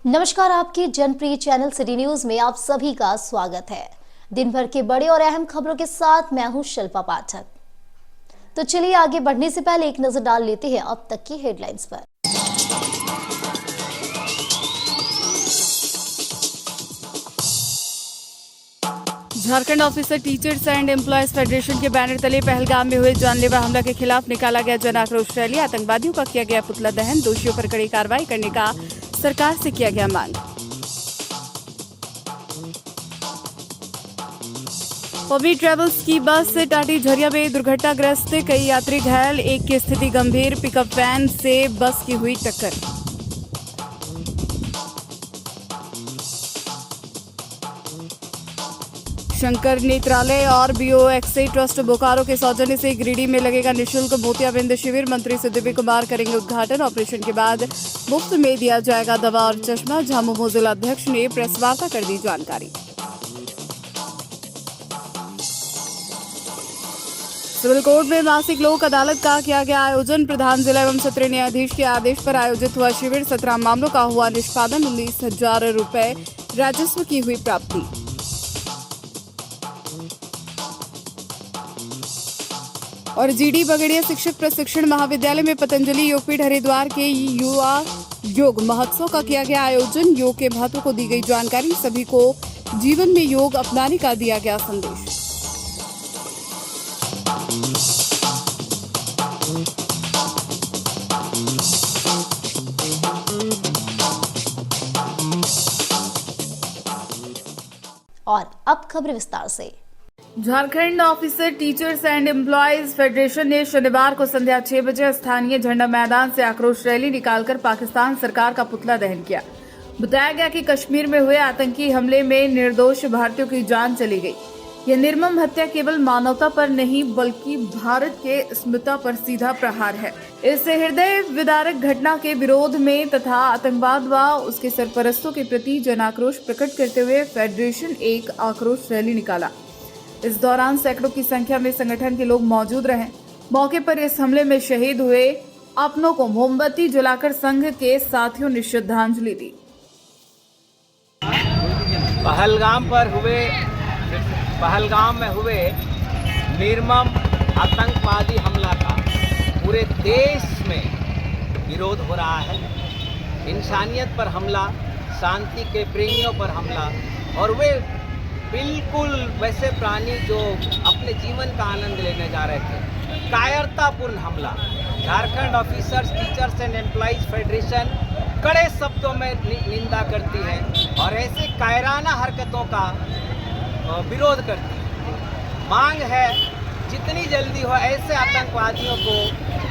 नमस्कार, आपके जनप्रिय channel city news में आप सभी का स्वागत है। दिन भर के बड़े और अहम खबरों के साथ मैं हूं शिल्पा पाठक। तो चलिए आगे बढ़ने से पहले एक नजर डाल लेते हैं अब तक की हेडलाइंस पर। Jharkhand officer teachers and employees federation के बैनर तले पहलगाम में हुए जानलेवा हमला के खिलाफ निकाला गया जन आक्रोश रैली। आतंकवादियों का किया गया पुतला दहन। दोषियों पर कड़ी कार्रवाई करने का सरकार से किया गया मांग। पब्बी ट्रेवल्स की बस से टाटी झरिया में दुर्घटनाग्रस्त, कई यात्री घायल, एक की स्थिति गंभीर। पिकअप वैन से बस की हुई टक्कर। शंकर नेत्रालय और बीओएक्सए ट्रस्ट बोकारो के सौजन्य से गिरिडीह में लगेगा निःशुल्क मोतियाबिंद शिविर। मंत्री दिव्य कुमार करेंगे उद्घाटन। ऑपरेशन के बाद मुफ्त में दिया जाएगा दवा और चश्मा। झामुमो जिला अध्यक्ष ने प्रेस वार्ता कर दी जानकारी। सिविल कोर्ट में मासिक लोक अदालत का किया गया आयोजन। प्रधान जिला एवं सत्र न्यायाधीश के आदेश पर आयोजित हुआ शिविर। 17 मामलों का हुआ निष्पादन। 19,000 रुपए राजस्व की हुई प्राप्ति। और जीडी बगड़िया शिक्षक प्रशिक्षण महाविद्यालय में पतंजलि योगपीठ हरिद्वार के युवा योग महोत्सव का किया गया आयोजन। योग के महत्व को दी गई जानकारी। सभी को जीवन में योग अपनाने का दिया गया संदेश। और अब खबर विस्तार से। Jharkhand officer teachers and employees federation ने शनिवार को संध्या 6 बजे स्थानीय झंडा मैदान से आक्रोश रैली निकालकर पाकिस्तान सरकार का पुतला दहन किया। बताया गया कि कश्मीर में हुए आतंकी हमले में निर्दोष भारतीयों की जान चली गई। यह निर्मम हत्या केवल मानवता पर नहीं बल्कि भारत के अस्मिता पर सीधा प्रहार है। इस हृदय विदारक घटना के विरोध में तथा आतंकवाद व उसके सरपरस्तों के प्रति जन आक्रोश प्रकट करते हुए फेडरेशन एक आक्रोश रैली निकाला। इस दौरान सैकड़ों की संख्या में संगठन के लोग मौजूद रहे। मौके पर इस हमले में शहीद हुए अपनों को मोमबत्ती जलाकर संघ के साथियों ने श्रद्धांजलि दी। पहलगाम में हुए निर्मम आतंकवादी हमला का पूरे देश में विरोध हो रहा है। इंसानियत पर हमला, शांति के प्रेमियों पर हमला, और वे बिल्कुल वैसे प्राणी जो अपने जीवन का आनंद लेने जा रहे थे। कायरतापूर्ण हमला। Jharkhand officers teachers and employees federation कड़े शब्दों में निंदा करती है और ऐसे कायराना हरकतों का विरोध करती है। मांग है जितनी जल्दी हो ऐसे आतंकवादियों को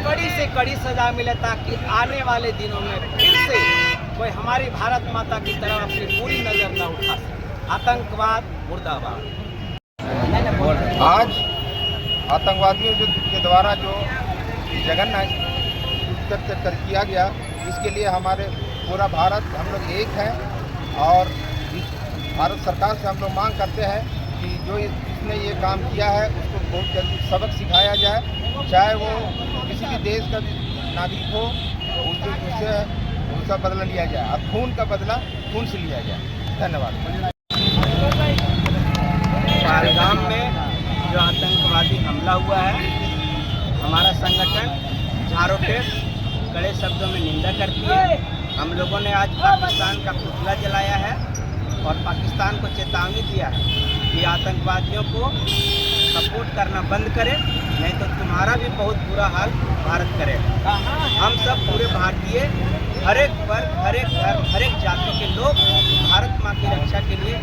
कड़ी से कड़ी सजा मिले ताकि आने वाले दिनों में फिर से कोई हमारी भारत माता की तरफ अपनी पूरी नज़र न उठा सके। आतंकवाद मुर्दाबाद। आज आतंकवादियों के द्वारा जो जघन्य कृत्य किया गया, इसके लिए हमारे पूरा भारत हम लोग एक है और भारत सरकार से हम लोग मांग करते हैं कि जो इसने ये काम किया है उसको बहुत जल्दी सबक सिखाया जाए। चाहे वो किसी भी देश का नागरिक हो, उससे उसका बदला लिया जाए और खून का बदला खून से लिया जाए। धन्यवाद। पहलगाम में जो आतंकवादी हमला हुआ है, हमारा संगठन झारोटेस कड़े शब्दों में निंदा करती है। हम लोगों ने आज पाकिस्तान का पुतला जलाया है और पाकिस्तान को चेतावनी दिया है कि आतंकवादियों को सपोर्ट करना बंद करें, नहीं तो तुम्हारा भी बहुत बुरा हाल भारत करेगा। हम सब पूरे भारतीय, हर एक वर्ग, हर एक धर्म, हर एक जाति के लोग भारत माँ की रक्षा के लिए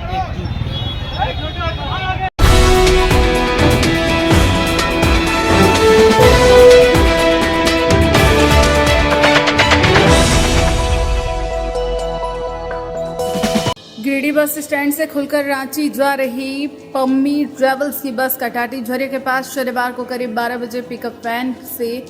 एकजुट हैं। गिरिडीह बस स्टैंड से खुलकर रांची जा रही पब्बी ट्रेवल्स की बस का टाटी झरिया के पास शनिवार को करीब 12 बजे पिकअप वैन से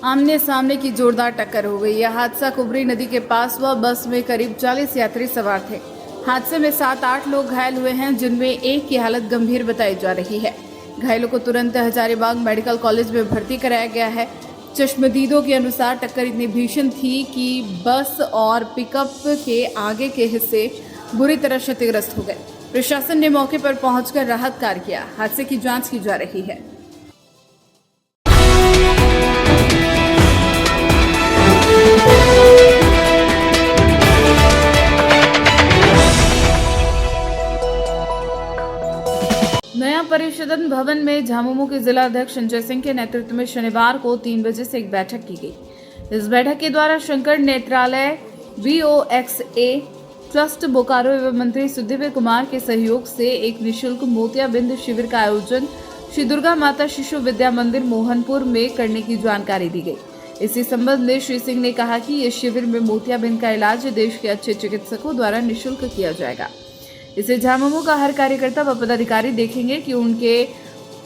आमने सामने की जोरदार टक्कर हो गई। यह हादसा कुबरी नदी के पास हुआ। बस में करीब 40 यात्री सवार थे। हादसे में 7-8 लोग घायल हुए हैं, जिनमें एक की हालत गंभीर बताई जा रही है। घायलों को तुरंत हजारीबाग मेडिकल कॉलेज में भर्ती कराया गया है। चश्मदीदों के अनुसार टक्कर इतनी भीषण थी कि बस और पिकअप के आगे के हिस्से बुरी तरह क्षतिग्रस्त हो गए। प्रशासन ने मौके पर पहुंचकर राहत कार्य किया। हादसे की जांच की जा रही है। नया परिषदन भवन में झामुमो के जिला अध्यक्ष संजय सिंह के नेतृत्व में शनिवार को 3 बजे से एक बैठक की गई। इस बैठक के द्वारा शंकर नेत्रालय BOXA ट्रस्ट बोकारो एवं मंत्री सुधीर कुमार के सहयोग से एक निशुल्क मोतियाबिंद शिविर का आयोजन श्री दुर्गा माता शिशु विद्या मंदिर मोहनपुर में करने की जानकारी दी गई। इसी संबंध में श्री सिंह ने कहा कि इस शिविर में मोतियाबिंद का इलाज देश के अच्छे चिकित्सकों द्वारा निःशुल्क किया जाएगा। इसे झामुमो का हर कार्यकर्ता व पदाधिकारी देखेंगे कि उनके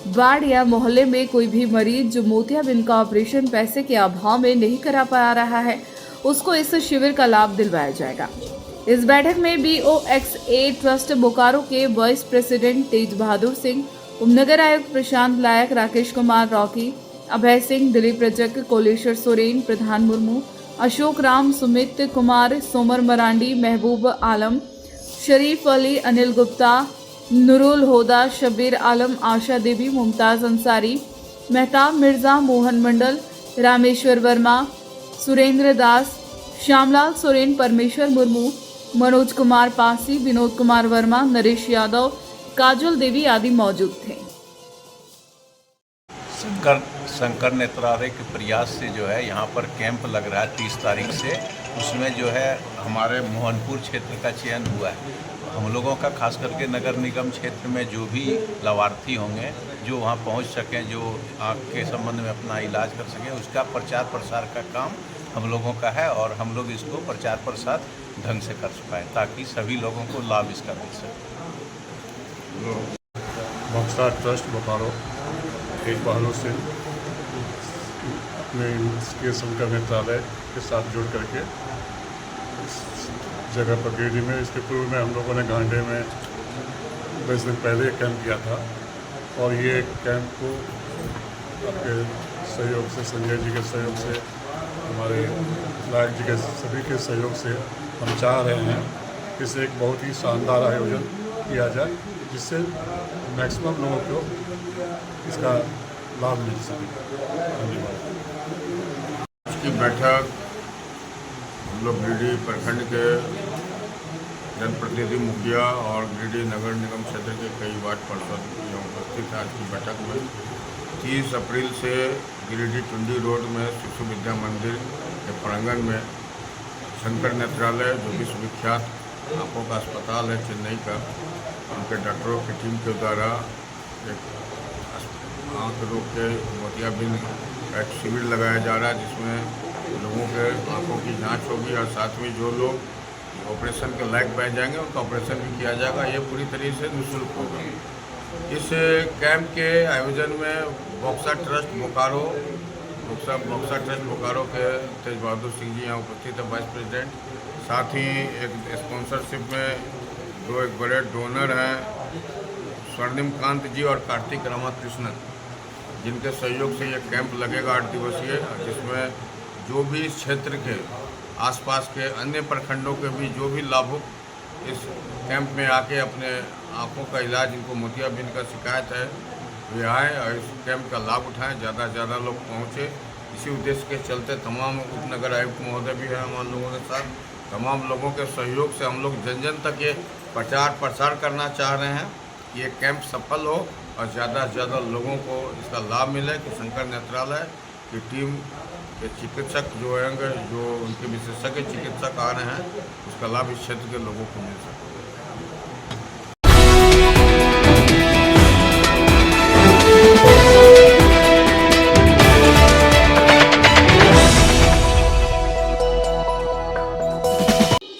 वार्ड या मोहल्ले में कोई भी मरीज जो मोतियाबिंद का ऑपरेशन पैसे के अभाव में नहीं करा पा रहा है, उसको इस शिविर का लाभ दिलवाया जाएगा। इस बैठक में BOXA ट्रस्ट बोकारो के वाइस प्रेसिडेंट तेज बहादुर सिंह, उपनगर आयुक्त प्रशांत लायक, राकेश कुमार रॉकी, अभय सिंह, दिलीप रजक, कोलेश्वर सोरेन, प्रधान मुर्मू, अशोक राम, सुमित कुमार, सोमर मरांडी, महबूब आलम, शरीफ अली, अनिल गुप्ता, नुरुल होदा, शबीर आलम, आशा देवी, मुमताज अंसारी, मेहताब मिर्जा, मोहन मंडल, रामेश्वर वर्मा, सुरेंद्र दास, श्यामलाल सोरेन, परमेश्वर मुर्मू, मनोज कुमार पासी, विनोद कुमार वर्मा, नरेश यादव, काजल देवी आदि मौजूद थे। शंकर नेत्रालय के प्रयास से जो है यहाँ पर कैंप लग रहा है 30 तारीख से। उसमें जो है हमारे मोहनपुर क्षेत्र का चयन हुआ है। हम लोगों का खास करके नगर निगम क्षेत्र में जो भी लाभार्थी होंगे, जो वहाँ पहुँच सकें, जो आँख के संबंध में अपना इलाज कर सकें, उसका प्रचार प्रसार का काम हम लोगों का है और हम लोग इसको प्रचार प्रसार ढंग से कर पाएँ ताकि सभी लोगों को लाभ इसका मिल सके। बक्सा ट्रस्ट बोकारो एक बहानों से अपने इसके शंकर नेत्रालय के साथ जुड़ करके इस जगह पर गिरिडीह में, इसके पूर्व में हम लोगों ने गांडे में 10 दिन पहले कैंप किया था और ये कैंप को आपके सहयोग से, संजय जी के सहयोग से, हमारे लायक जी के सभी के सहयोग से हम चाह रहे हैं कि इसे एक बहुत ही शानदार आयोजन किया जाए जिससे मैक्सिमम लोगों को इसका लाभ मिल सके। धन्यवाद। की बैठक हम लोग गिरिडीह प्रखंड के जनप्रतिनिधि, मुखिया और गिरिडीह नगर निगम क्षेत्र के कई वार्ड पार्षद यहाँ उपस्थित हैं। आज की बैठक में 30 अप्रैल से गिरिडीह टुंडी रोड में शिशु विद्या मंदिर के प्रांगण में शंकर नेत्रालय, जो विश्वविख्यात आँखों का अस्पताल है चेन्नई का, उनके डॉक्टरों की टीम के द्वारा एक आँख रोग के मोतियाबिंद का एक शिविर लगाया जा रहा है जिसमें लोगों के आँखों की जांच होगी और साथ में जो लोग ऑपरेशन के लायक बन जाएंगे उनका ऑपरेशन भी किया जाएगा। ये पूरी तरीके से निःशुल्क होगा। इस कैंप के आयोजन में बक्सा ट्रस्ट बोकारो के तेज बहादुर सिंह जी यहाँ उपस्थित है, वाइस प्रेसिडेंट। साथ ही एक स्पॉन्सरशिप में दो एक बड़े डोनर हैं, स्वर्णिम कांत जी और कार्तिक रामाकृष्णन, जिनके सहयोग से ये कैंप लगेगा 8 दिवसीय, जिसमें जो भी इस क्षेत्र के आसपास के अन्य प्रखंडों के भी जो भी लाभुक इस कैंप में आके अपने आँखों का इलाज, जिनको मोतियाबिंद का शिकायत है, वे आएँ और इस कैंप का लाभ उठाएं, ज़्यादा से ज़्यादा लोग पहुँचे। इसी उद्देश्य के चलते तमाम उपनगर आयुक्त महोदय भी हैं हमारे लोगों के साथ, तमाम लोगों के सहयोग से हम लोग जन जन तक ये प्रचार प्रसार करना चाह रहे हैं कि ये कैंप सफल हो और ज़्यादा से ज़्यादा लोगों को इसका लाभ मिले कि शंकर नेत्रालय की टीम के चिकित्सक जो होंगे, जो उनके विशेषज्ञ चिकित्सक आ रहे हैं, उसका लाभ इस क्षेत्र के लोगों को मिल सके।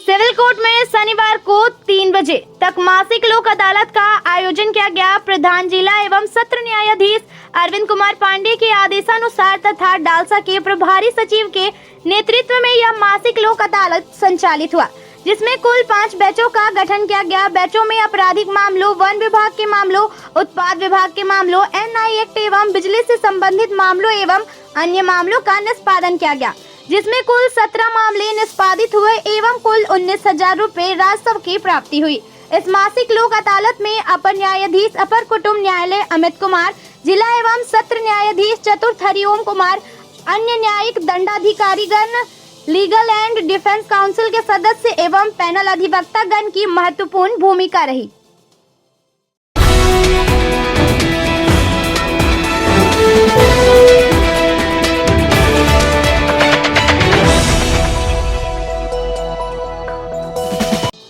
सिविल कोर्ट में शनिवार को 3 बजे तक मासिक लोक अदालत का आयोजन किया गया। प्रधान जिला एवं सत्र न्यायाधीश अरविंद कुमार पांडे के आदेशानुसार तथा डालसा के प्रभारी सचिव के नेतृत्व में यह मासिक लोक अदालत संचालित हुआ, जिसमें कुल 5 बैचों का गठन किया गया। बैचों में आपराधिक मामलों, वन विभाग के मामलों, उत्पाद विभाग के मामलों, एनआई एक्ट एवं बिजली से संबंधित मामलों एवं अन्य मामलों का निष्पादन किया गया, जिसमें कुल 17 मामले निष्पादित हुए एवं कुल 19,000 रुपए राजस्व की प्राप्ति हुई। इस मासिक लोक अदालत में अपर न्यायाधीश अपर कुटुम्ब न्यायालय अमित कुमार, जिला एवं सत्र न्यायाधीश चतुर्थ हरिओम कुमार, अन्य न्यायिक दंडाधिकारीगण, लीगल एंड डिफेंस काउंसिल के सदस्य एवं पैनल अधिवक्ता गण की महत्वपूर्ण भूमिका रही।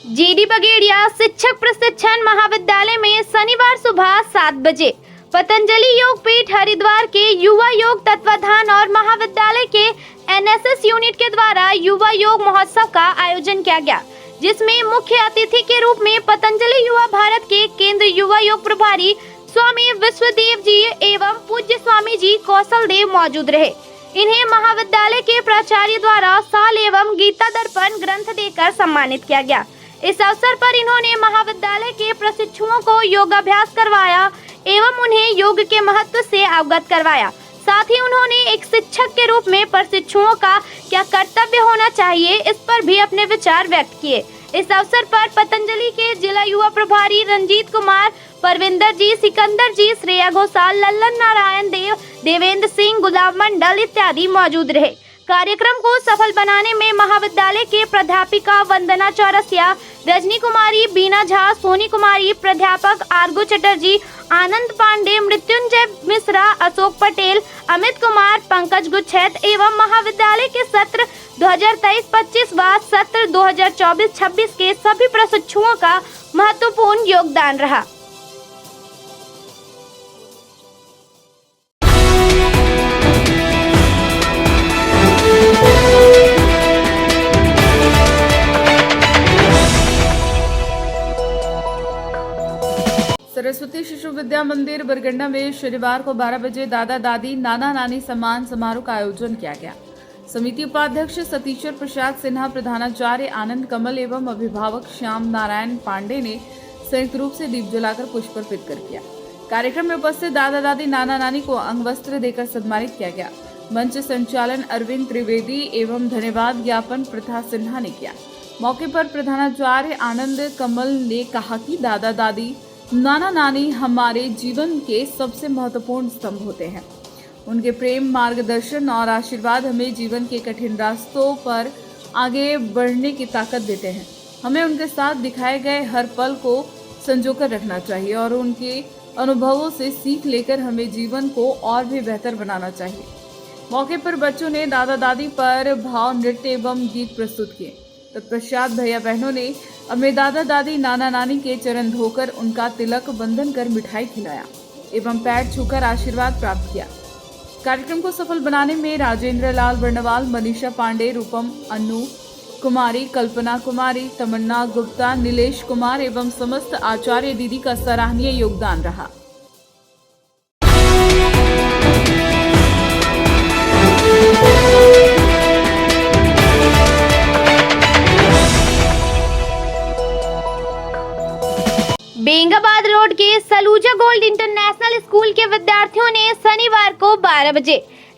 जीडी बगेड़िया शिक्षक प्रशिक्षण महाविद्यालय में शनिवार सुबह 7 बजे पतंजलि योग पीठ हरिद्वार के युवा योग तत्वाधान और महाविद्यालय के एनएसएस यूनिट के द्वारा युवा योग महोत्सव का आयोजन किया गया, जिसमें मुख्य अतिथि के रूप में पतंजलि युवा भारत के केंद्र युवा योग प्रभारी स्वामी विश्वदेव जी एवं पूज्य स्वामी जी कौशल देव मौजूद रहे। इन्हें महाविद्यालय के प्राचार्य द्वारा साल एवं गीता दर्पण ग्रंथ देकर सम्मानित किया गया। इस अवसर पर इन्होंने महाविद्यालय के प्रशिक्षुओं को योगाभ्यास करवाया एवं उन्हें योग के महत्व से अवगत करवाया। साथ ही उन्होंने एक शिक्षक के रूप में प्रशिक्षुओं का क्या कर्तव्य होना चाहिए, इस पर भी अपने विचार व्यक्त किए। इस अवसर पर पतंजलि के जिला युवा प्रभारी रंजीत कुमार, परविंदर जी, सिकंदर जी, श्रेया घोषाल, लल्लन नारायण देव, देवेंद्र सिंह, गुलाब मंडल इत्यादि मौजूद रहे। कार्यक्रम को सफल बनाने में महाविद्यालय के प्राध्यापिका वंदना चौरसिया, रजनी कुमारी, बीना झा, सोनी कुमारी, प्राध्यापक आर्गो चटर्जी, आनंद पांडे, मृत्युंजय मिश्रा, अशोक पटेल, अमित कुमार, पंकज गुच्छेत एवं महाविद्यालय के सत्र 2023-25 व सत्र 2024-26 के सभी प्रशिक्षुओं का महत्वपूर्ण योगदान रहा। सरस्वती शिशु विद्या मंदिर बरगंडा में शनिवार को 12 बजे दादा दादी नाना नानी सम्मान समारोह का आयोजन किया गया। समिति उपाध्यक्ष सतीश्वर प्रसाद सिन्हा, प्रधानाचार्य आनंद कमल एवं अभिभावक श्याम नारायण पांडे ने संयुक्त रूप से दीप जलाकर पुष्प अर्पित कर किया। कार्यक्रम में उपस्थित दादा दादी नाना नानी को अंग वस्त्र देकर सम्मानित किया गया। मंच संचालन अरविंद त्रिवेदी एवं धन्यवाद ज्ञापन प्रथा सिन्हा ने किया। मौके पर प्रधानाचार्य आनंद कमल ने कहा कि दादा दादी नाना नानी हमारे जीवन के सबसे महत्वपूर्ण स्तंभ होते हैं। उनके प्रेम, मार्गदर्शन और आशीर्वाद हमें जीवन के कठिन रास्तों पर आगे बढ़ने की ताकत देते हैं। हमें उनके साथ दिखाए गए हर पल को संजोकर रखना चाहिए और उनके अनुभवों से सीख लेकर हमें जीवन को और भी बेहतर बनाना चाहिए। मौके पर बच्चों ने दादा दादी पर भाव नृत्य एवं गीत प्रस्तुत किए। तत्पश्चात भैया बहनों ने अपने दादा दादी नाना नानी के चरण धोकर उनका तिलक बंधन कर मिठाई खिलाया एवं पैर छूकर आशीर्वाद प्राप्त किया। कार्यक्रम को सफल बनाने में राजेंद्र लाल बर्णवाल, मनीषा पांडे, रूपम अन्नू कुमारी, कल्पना कुमारी, तमन्ना गुप्ता, नीलेश कुमार एवं समस्त आचार्य दीदी का सराहनीय योगदान रहा। बेंगाबाद रोड के सलूजा गोल्ड इंटरनेशनल स्कूल के विद्यार्थियों ने शनिवार को 12 बजे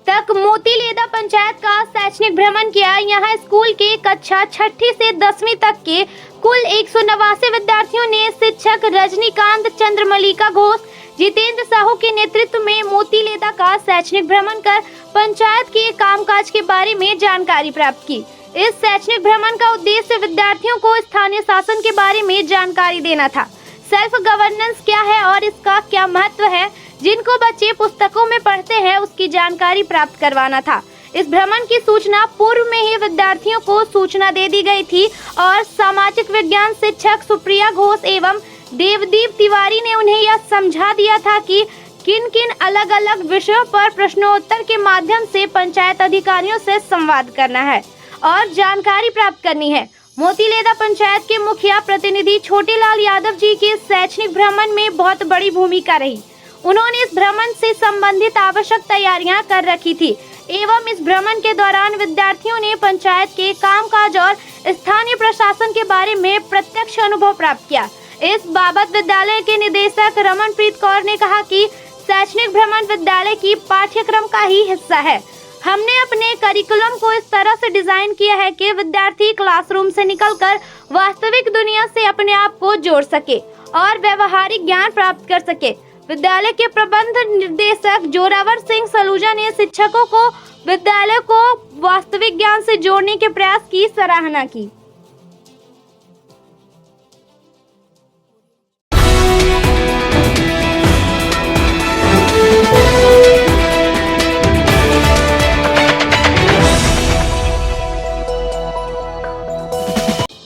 तक मोतीलेदा पंचायत का शैक्षणिक भ्रमण किया। यहाँ स्कूल के कक्षा 6ठी से 10वीं तक के कुल 189 विद्यार्थियों ने शिक्षक रजनीकांत चंद्रमलिका घोष, जितेंद्र साहू के नेतृत्व में मोतीलेदा का शैक्षणिक भ्रमण कर पंचायत के कामकाज के बारे में जानकारी प्राप्त की। इस शैक्षणिक भ्रमण का उद्देश्य विद्यार्थियों को स्थानीय शासन के बारे में जानकारी देना था। सेल्फ गवर्नेंस क्या है और इसका क्या महत्व है, जिनको बच्चे पुस्तकों में पढ़ते हैं उसकी जानकारी प्राप्त करवाना था। इस भ्रमण की सूचना पूर्व में ही विद्यार्थियों को सूचना दे दी गई थी और सामाजिक विज्ञान शिक्षक सुप्रिया घोष एवं देवदीप तिवारी ने उन्हें यह समझा दिया था कि किन किन अलग अलग विषयों पर प्रश्नोत्तर के माध्यम से पंचायत अधिकारियों से संवाद करना है और जानकारी प्राप्त करनी है। मोतीलेदा पंचायत के मुखिया प्रतिनिधि छोटेलाल यादव जी के शैक्षणिक भ्रमण में बहुत बड़ी भूमिका रही। उन्होंने इस भ्रमण से संबंधित आवश्यक तैयारियां कर रखी थी। एवं इस भ्रमण के दौरान विद्यार्थियों ने पंचायत के कामकाज और स्थानीय प्रशासन के बारे में प्रत्यक्ष अनुभव प्राप्त किया। इस बाबत विद्यालय के निदेशक रमनप्रीत कौर ने कहा कि शैक्षणिक भ्रमण विद्यालय की पाठ्यक्रम का ही हिस्सा है। हमने अपने करिकुलम को इस तरह से डिजाइन किया है कि विद्यार्थी क्लासरूम से निकलकर वास्तविक दुनिया से अपने आप को जोड़ सके और व्यवहारिक ज्ञान प्राप्त कर सके। विद्यालय के प्रबंध निर्देशक जोरावर सिंह सलूजा ने शिक्षकों को विद्यालय को वास्तविक ज्ञान से जोड़ने के प्रयास की सराहना की।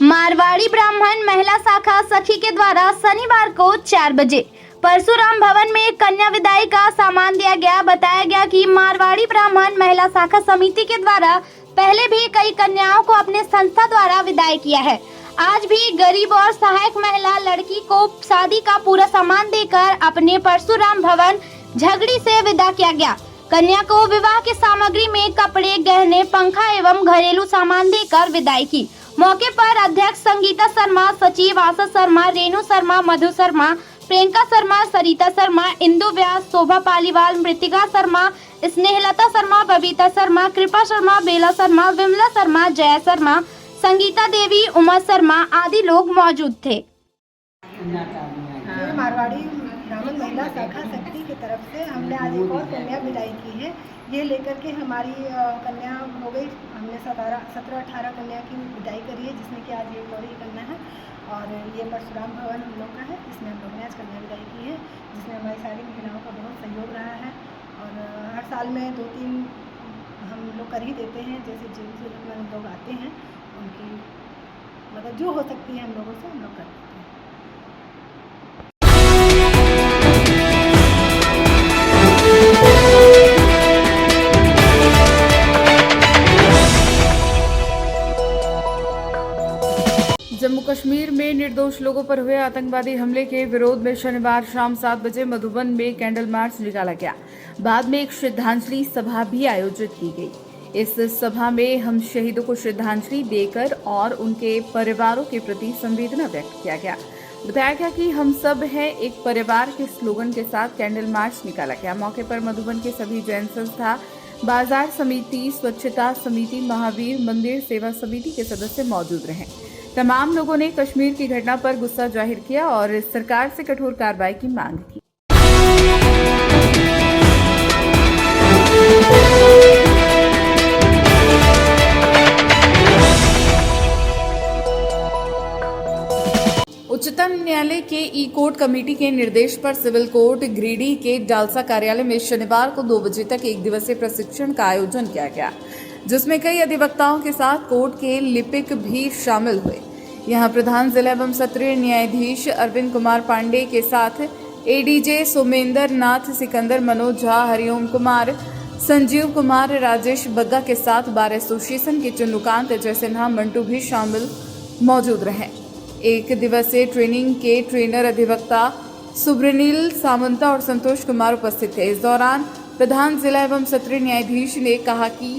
मारवाड़ी ब्राह्मण महिला शाखा सखी के द्वारा शनिवार को 4 बजे परशुराम भवन में कन्या विदाई का सामान दिया गया। बताया गया कि मारवाड़ी ब्राह्मण महिला शाखा समिति के द्वारा पहले भी कई कन्याओं को अपने संस्था द्वारा विदाई किया है। आज भी गरीब और सहायक महिला लड़की को शादी का पूरा सामान देकर अपने परशुराम भवन झगड़ी से विदा किया गया। कन्या को विवाह की सामग्री में कपड़े, गहने, पंखा एवं घरेलू सामान देकर विदाई की। मौके पर अध्यक्ष संगीता शर्मा, सचिव आशा शर्मा, रेणु शर्मा, मधु शर्मा, प्रियंका शर्मा, सरिता शर्मा, इंदु व्यास, शोभा पालीवाल, मृतिका शर्मा, स्नेहलता शर्मा, बबीता शर्मा, कृपा शर्मा, बेला शर्मा, विमला शर्मा, जया शर्मा, संगीता देवी, उमा शर्मा आदि लोग मौजूद थे। ये मारवाड़ी ब्राह्मण महिला शाखा शक्ति की तरफ से हमने आज एक और कन्या विदाई की है। ये लेकर के हमारी कन्या हो गई। हमने 17-18 कन्या की विदाई करी है, जिसमें कि आज एक और ही कन्या है। और ये परशुराम भवन हम लोग का है, इसमें हम लोग ने आज कन्या विदाई की है, जिसमें हमारी सारी महिलाओं का बहुत सहयोग रहा है। और हर साल में 2-3 हम लोग कर ही देते हैं। जैसे जो जरूरतमंद लोग आते हैं उनकी मतलब जो हो सकती है हम लोगों से हम लोग कर देते हैं। जम्मू कश्मीर में निर्दोष लोगों पर हुए आतंकवादी हमले के विरोध में शनिवार शाम 7 बजे मधुबन में कैंडल मार्च निकाला गया। बाद में एक श्रद्धांजलि सभा भी आयोजित की गई। इस सभा में हम शहीदों को श्रद्धांजलि देकर और उनके परिवारों के प्रति संवेदना व्यक्त किया गया। बताया गया कि हम सब हैं एक परिवार के स्लोगन के साथ कैंडल मार्च निकाला गया। मौके पर मधुबन के सभी जैन संस्था, बाजार समिति, स्वच्छता समिति, महावीर मंदिर सेवा समिति के सदस्य मौजूद रहे। तमाम लोगों ने कश्मीर की घटना पर गुस्सा जाहिर किया और सरकार से कठोर कार्रवाई की मांग की। उच्चतम न्यायालय के ई कोर्ट कमेटी के निर्देश पर सिविल कोर्ट गिरिडीह के डालसा कार्यालय में शनिवार को 2 बजे तक एक दिवसीय प्रशिक्षण का आयोजन किया गया, जिसमें कई अधिवक्ताओं के साथ कोर्ट के लिपिक भी शामिल हुए। यहां प्रधान जिला एवं सत्र न्यायाधीश अरविंद कुमार पांडे के साथ एडीजे सोमेंद्र नाथ, सिकंदर, मनोज झा, हरिओम कुमार, संजीव कुमार, राजेश बग्गा के साथ बार एसोसिएशन के चंद्रकांत, अजय सिन्हा, मंटू भी शामिल मौजूद रहे। एक दिवसीय ट्रेनिंग के ट्रेनर अधिवक्ता सुब्रनील सामंता और संतोष कुमार उपस्थित थे। इस दौरान प्रधान जिला एवं सत्र न्यायाधीश ने कहा कि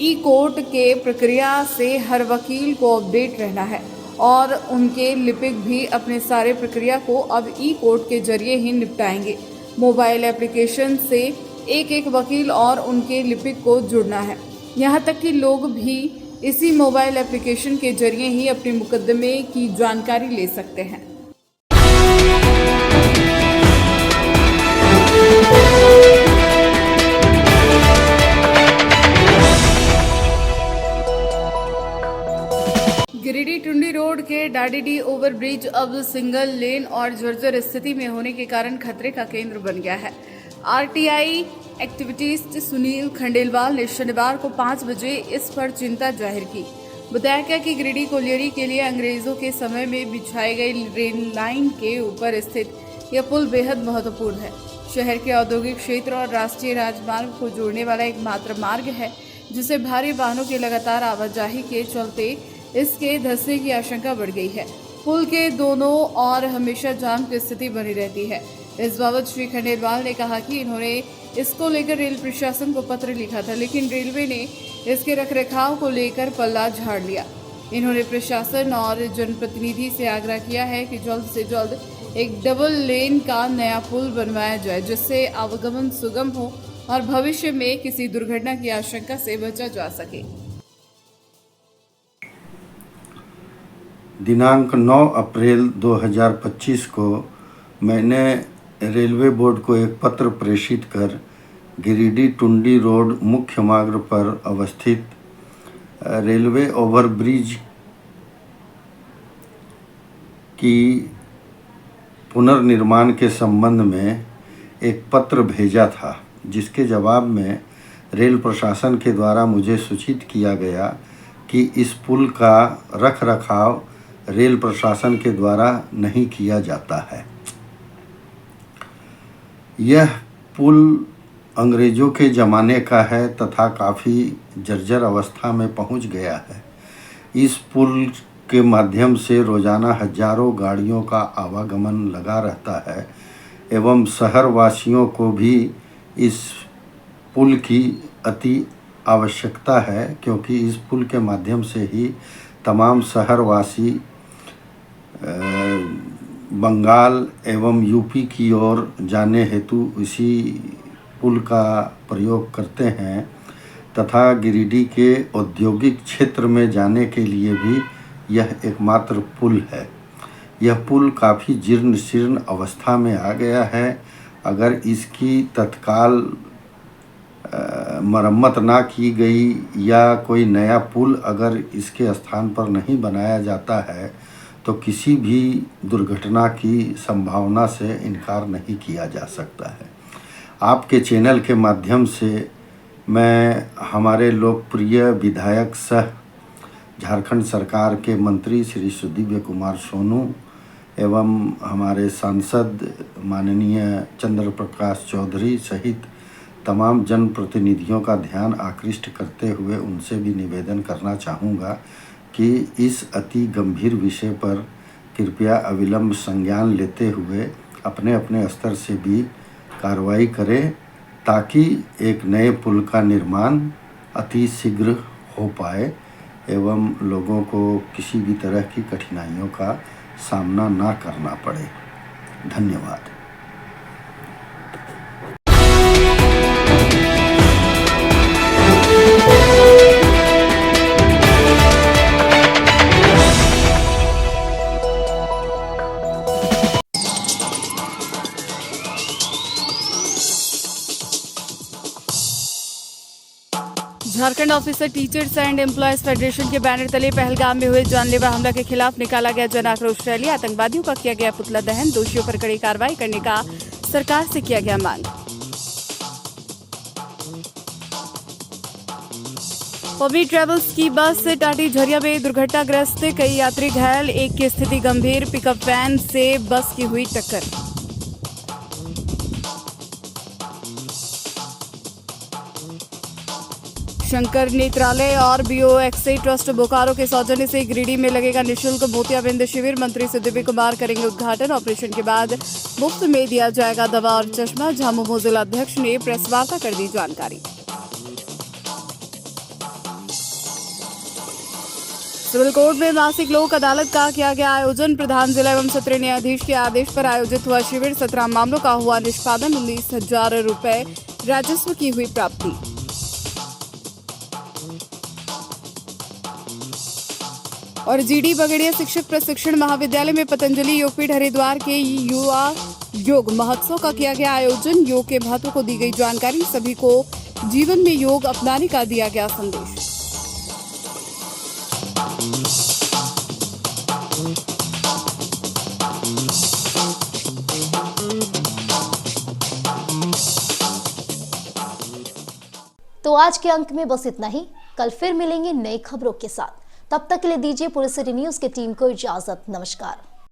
ई कोर्ट के प्रक्रिया से हर वकील को अपडेट रहना है और उनके लिपिक भी अपने सारे प्रक्रिया को अब ई कोर्ट के जरिए ही निपटाएंगे। मोबाइल एप्लीकेशन से एक वकील और उनके लिपिक को जुड़ना है। यहाँ तक कि लोग भी इसी मोबाइल एप्लीकेशन के जरिए ही अपने मुकदमे की जानकारी ले सकते हैं। गिरिडीह टुंडी रोड के डाडीडी ओवरब्रिज अब सिंगल लेन और जर्जर स्थिति में होने के कारण खतरे का केंद्र बन गया है। आरटीआई एक्टिविटीस्ट सुनील खंडेलवाल ने शनिवार को 5 बजे इस पर चिंता जाहिर की। बताया गया कि गिरिडीह कोलियरी के लिए अंग्रेजों के समय में बिछाई गई रेल लाइन के ऊपर स्थित यह पुल बेहद महत्वपूर्ण है। शहर के औद्योगिक क्षेत्र और राष्ट्रीय राजमार्ग को जोड़ने वाला एकमात्र मार्ग है, जिसे भारी वाहनों की लगातार आवाजाही के चलते इसके धंसने की आशंका बढ़ गई है। पुल के दोनों ओर हमेशा जाम की स्थिति बनी रहती है। इस बाबत श्री खंडेलवाल ने कहा कि इन्होंने इसको लेकर रेल प्रशासन को पत्र लिखा था, लेकिन रेलवे ने इसके रखरखाव को लेकर पल्ला झाड़ लिया। इन्होंने प्रशासन और जनप्रतिनिधि से आग्रह किया है कि जल्द से जल्द एक डबल लेन का नया पुल बनवाया जाए, जिससे आवागमन सुगम हो और भविष्य में किसी दुर्घटना की आशंका से बचा जा सके। दिनांक 9 अप्रैल 2025 को मैंने रेलवे बोर्ड को एक पत्र प्रेषित कर गिरिडीह टुंडी रोड मुख्य मार्ग पर अवस्थित रेलवे ओवरब्रिज की पुनर्निर्माण के संबंध में एक पत्र भेजा था, जिसके जवाब में रेल प्रशासन के द्वारा मुझे सूचित किया गया कि इस पुल का रखरखाव रेल प्रशासन के द्वारा नहीं किया जाता है। यह पुल अंग्रेज़ों के ज़माने का है तथा काफ़ी जर्जर अवस्था में पहुंच गया है। इस पुल के माध्यम से रोज़ाना हजारों गाड़ियों का आवागमन लगा रहता है एवं शहर वासियों को भी इस पुल की अति आवश्यकता है, क्योंकि इस पुल के माध्यम से ही तमाम शहरवासी बंगाल एवं यूपी की ओर जाने हेतु इसी पुल का प्रयोग करते हैं तथा गिरिडीह के औद्योगिक क्षेत्र में जाने के लिए भी यह एकमात्र पुल है। यह पुल काफ़ी जीर्ण शीर्ण अवस्था में आ गया है। अगर इसकी तत्काल मरम्मत ना की गई या कोई नया पुल अगर इसके स्थान पर नहीं बनाया जाता है तो किसी भी दुर्घटना की संभावना से इनकार नहीं किया जा सकता है। आपके चैनल के माध्यम से मैं हमारे लोकप्रिय विधायक सह झारखंड सरकार के मंत्री श्री सुदीव्य कुमार सोनू एवं हमारे सांसद माननीय चंद्र प्रकाश चौधरी सहित तमाम जनप्रतिनिधियों का ध्यान आकृष्ट करते हुए उनसे भी निवेदन करना चाहूँगा कि इस अति गंभीर विषय पर कृपया अविलंब संज्ञान लेते हुए अपने अपने स्तर से भी कार्रवाई करें, ताकि एक नए पुल का निर्माण अति शीघ्र हो पाए एवं लोगों को किसी भी तरह की कठिनाइयों का सामना ना करना पड़े। धन्यवाद। Jharkhand officer teachers and employees federation के बैनर तले पहलगाम में हुए जानलेवा हमला के खिलाफ निकाला गया जन आक्रोश रैली। आतंकवादियों का किया गया पुतला दहन। दोषियों पर कड़ी कार्रवाई करने का सरकार से किया गया मांग। पब्बी ट्रेवल्स की बस से टाटी झरिया में दुर्घटनाग्रस्त, कई यात्री घायल, एक की स्थिति गंभीर। पिकअप वैन से बस की हुई टक्कर। शंकर नेत्रालय और बीओएक्सए ट्रस्ट बोकारो के सौजन्य से गिरिडीह में लगेगा निःशुल्क मोतियाबिंद शिविर। मंत्री सुदीव्य कुमार करेंगे उद्घाटन। ऑपरेशन के बाद मुफ्त में दिया जाएगा दवा और चश्मा। झामुमो जिला अध्यक्ष ने प्रेस वार्ता कर दी जानकारी। सिविल कोर्ट में मासिक लोक अदालत का किया गया आयोजन। प्रधान जिला एवं सत्र न्यायाधीश के आदेश पर आयोजित हुआ शिविर। 17 मामलों का हुआ निष्पादन। 19,000 रुपए राजस्व की हुई प्राप्ति। और जीडी बगड़िया शिक्षक प्रशिक्षण महाविद्यालय में पतंजलि योगपीठ हरिद्वार के युवा योग महोत्सव का किया गया आयोजन। योग के महत्व को दी गई जानकारी। सभी को जीवन में योग अपनाने का दिया गया संदेश। तो आज के अंक में बस इतना ही। कल फिर मिलेंगे नई खबरों के साथ। तब तक के लिए दीजिए पूरे सिटी न्यूज की टीम को इजाजत। नमस्कार।